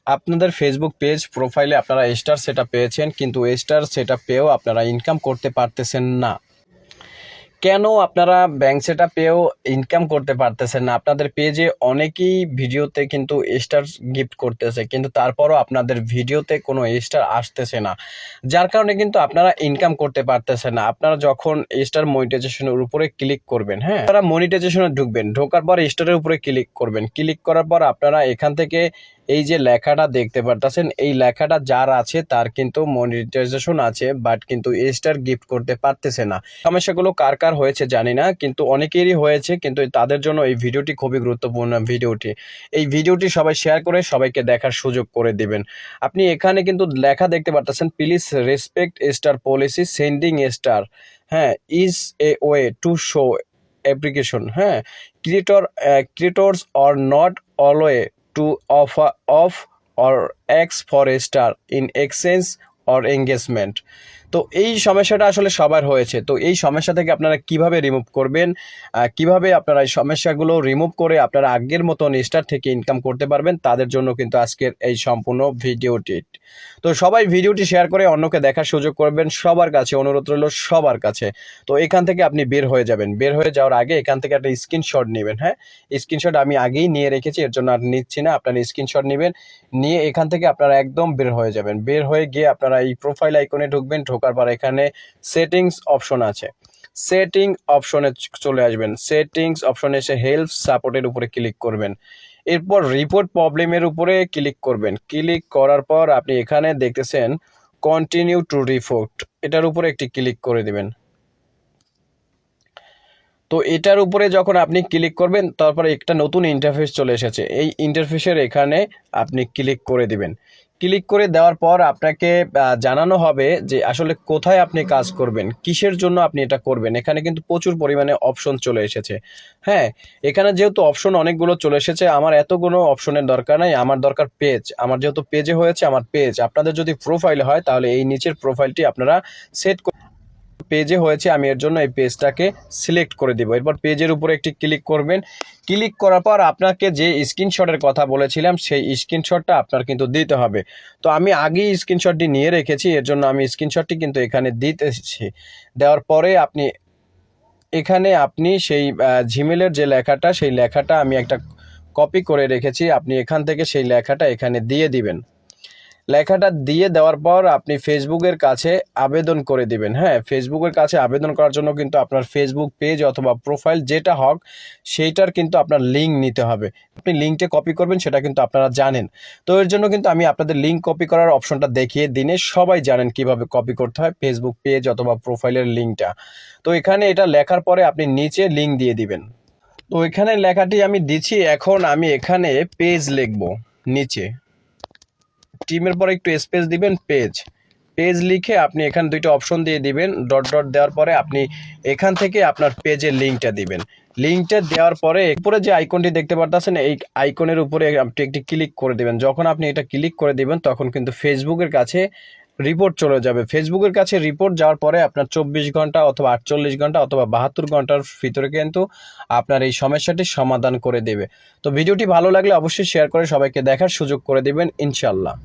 আপনাদের Facebook page প্রোফাইলে আপনারা স্টার সেটআপ পেয়েছেন, কিন্তু স্টার সেটআপ পেয়েও আপনারা ইনকাম করতে পারতেছেন না। কেন আপনারা ব্যাংক সেটআপ পেয়েও ইনকাম করতে পারতেছেন না? আপনাদের পেজে অনেকেই ভিডিওতে কিন্তু স্টার গিফট করতেছে, কিন্তু তারপরও আপনাদের ভিডিওতে কোনো স্টার আসতেছে না, যার কারণে কিন্তু আপনারা ইনকাম করতে পারতেছেন না। আপনারা যখন স্টার মনিটাইজেশনের উপরে ক্লিক করবেন, হ্যাঁ, আপনারা মনিটাইজেশনে ঢুকবেন, ঢোকার পর স্টারের উপরে ক্লিক করবেন। ক্লিক করার পর আপনারা এখান থেকে এই যে লেখাটা দেখতে পারতেছেন, এই লেখাটা যার আছে তার কিন্তু মনিটাইজেশন আছে, বাট কিন্তু স্টার গিফট করতে পারতেছে না। সমস্যাগুলো কার কার হয়েছে জানি না, কিন্তু অনেকেরই হয়েছে, কিন্তু তাদের জন্য এই ভিডিওটি খুবই গুরুত্বপূর্ণ। এই ভিডিওটি সবাই শেয়ার করে সবাইকে দেখার সুযোগ করে দিবেন। আপনি এখানে কিন্তু লেখা দেখতে পারতেছেন, please respect star policy, sending star, হ্যাঁ, is a way to show application, হ্যাঁ, creators are not always to offer off or X for a star in exchange or engagement। তো এই সমস্যাটা আসলে সবার হয়েছে। তো এই সমস্যা থেকে আপনারা কিভাবে রিমুভ করবেন, কিভাবে আপনারা এই সমস্যাগুলো রিমুভ করে আপনারা আগের মতন স্টার থেকে ইনকাম করতে পারবেন, তাদের জন্য কিন্তু আজকের এই সম্পূর্ণ ভিডিওটি। তো সবাই ভিডিওটি শেয়ার করে অন্যকে দেখার সুযোগ করবেন, সবার কাছে অনুরোধ রইল, সবার কাছে। তো এখান থেকে আপনি বের হয়ে যাবেন, বের হয়ে যাওয়ার আগে এখান থেকে একটা স্ক্রিনশট নেবেন, হ্যাঁ, স্ক্রিনশট আমি আগেই নিয়ে রেখেছি, এর জন্য আর নিচ্ছি না। আপনারা স্ক্রিনশট নেবেন, নিয়ে এখান থেকে আপনারা একদম বের হয়ে যাবেন। বের হয়ে গিয়ে আপনারা এই প্রোফাইল আইকনে ঢুকবেন, ঢোকার পর এখানে সেটিংস অপশন আছে, সেটিং অপশনে চলে আসবেন। সেটিংস অপশনে এসে হেল্প সাপোর্টের উপরে ক্লিক করবেন, এরপর রিপোর্ট প্রবলেমের উপরে ক্লিক করবেন। ক্লিক করার পর আপনি এখানে দেখতেছেন কন্টিনিউ টু রিপোর্ট, এটার উপরে একটি ক্লিক করে দিবেন। তো এটার উপরে যখন আপনি ক্লিক করবেন, তারপরে একটা নতুন ইন্টারফেস চলে এসেছে, এই ইন্টারফেসের এখানে আপনি ক্লিক করে দিবেন। ক্লিক করে দেওয়ার পর আপনাকে জানানো হবে যে আসলে কোথায় আপনি কাজ করবেন, কিসের জন্য আপনি এটা করবেন। এখানে কিন্তু প্রচুর পরিমাণে অপশন চলে এসেছে, হ্যাঁ, এখানে যেহেতু অপশন অনেকগুলো চলে এসেছে, আমার এতগুলো অপশনের দরকার নাই, আমার দরকার পেজ। আমার যেহেতু পেজে হয়েছে, আমার পেজ। আপনাদের যদি প্রোফাইল হয় তাহলে এই নিচের প্রোফাইলটি আপনারা সেট পেজে হয়েছে, আমি এর জন্য এই পেজটাকে সিলেক্ট করে দিব। এরপর পেজের উপরে একটি ক্লিক করবেন। ক্লিক করার পর আপনাকে যে স্ক্রিনশটের কথা বলেছিলাম সেই স্ক্রিনশটটা আপনার কিন্তু দিতে হবে। তো আমি আগেই স্ক্রিনশটটি নিয়ে রেখেছি, এর জন্য আমি স্ক্রিনশটটি কিন্তু এখানে দিতেছি। দেওয়ার পরে আপনি সেই জিমেলের যে লেখাটা, সেই লেখাটা আমি একটা কপি করে রেখেছি, আপনি এখান থেকে সেই লেখাটা এখানে দিয়ে দিবেন। লেখাটা দিয়ে দেওয়ার পর আপনি ফেসবুকের কাছে আবেদন করে দিবেন, হ্যাঁ, ফেসবুকের কাছে আবেদন করার জন্য কিন্তু আপনার ফেসবুক পেজ অথবা প্রোফাইল যেটা হোক সেইটার কিন্তু আপনার লিঙ্ক নিতে হবে। আপনি লিঙ্কটা কপি করবেন সেটা কিন্তু আপনারা জানেন। তো এর জন্য কিন্তু আমি আপনাদের লিঙ্ক কপি করার অপশনটা দেখিয়ে দিনে, সবাই জানেন কিভাবে কপি করতে হয় ফেসবুক পেজ অথবা প্রোফাইলের লিঙ্কটা। তো এখানে এটা লেখার পরে আপনি নিচে লিঙ্ক দিয়ে দিবেন। তো এখানে লেখাটি আমি দিচ্ছি, এখন আমি এখানে পেজ লিখব, নিচে টিমের পরে একটু স্পেস দিবেন, পেজ লিখে আপনি এখানে দুইটা অপশন দিয়ে দিবেন, ডট ডট দেওয়ার পরে আপনি এখান থেকে আপনার পেজের লিঙ্কটা দিবেন। লিঙ্কটা দেওয়ার পরে উপরে যে আইকনটি দেখতে পারতেছেন, এই আইকনের উপরে আপনি একটি ক্লিক করে দিবেন। যখন আপনি এটা ক্লিক করে দিবেন তখন কিন্তু ফেসবুকের কাছে রিপোর্ট চলে যাবে। ফেসবুকের কাছে রিপোর্ট যাওয়ার পরে আপনার 24 ঘন্টা অথবা 48 ঘন্টা অথবা 72 ঘন্টার ভিতরে কিন্তু আপনার এই সমস্যাটি সমাধান করে দেবে। তো ভিডিওটি ভালো লাগলে অবশ্যই শেয়ার করে সবাইকে দেখার সুযোগ করে দিবেন, ইনশাল্লাহ।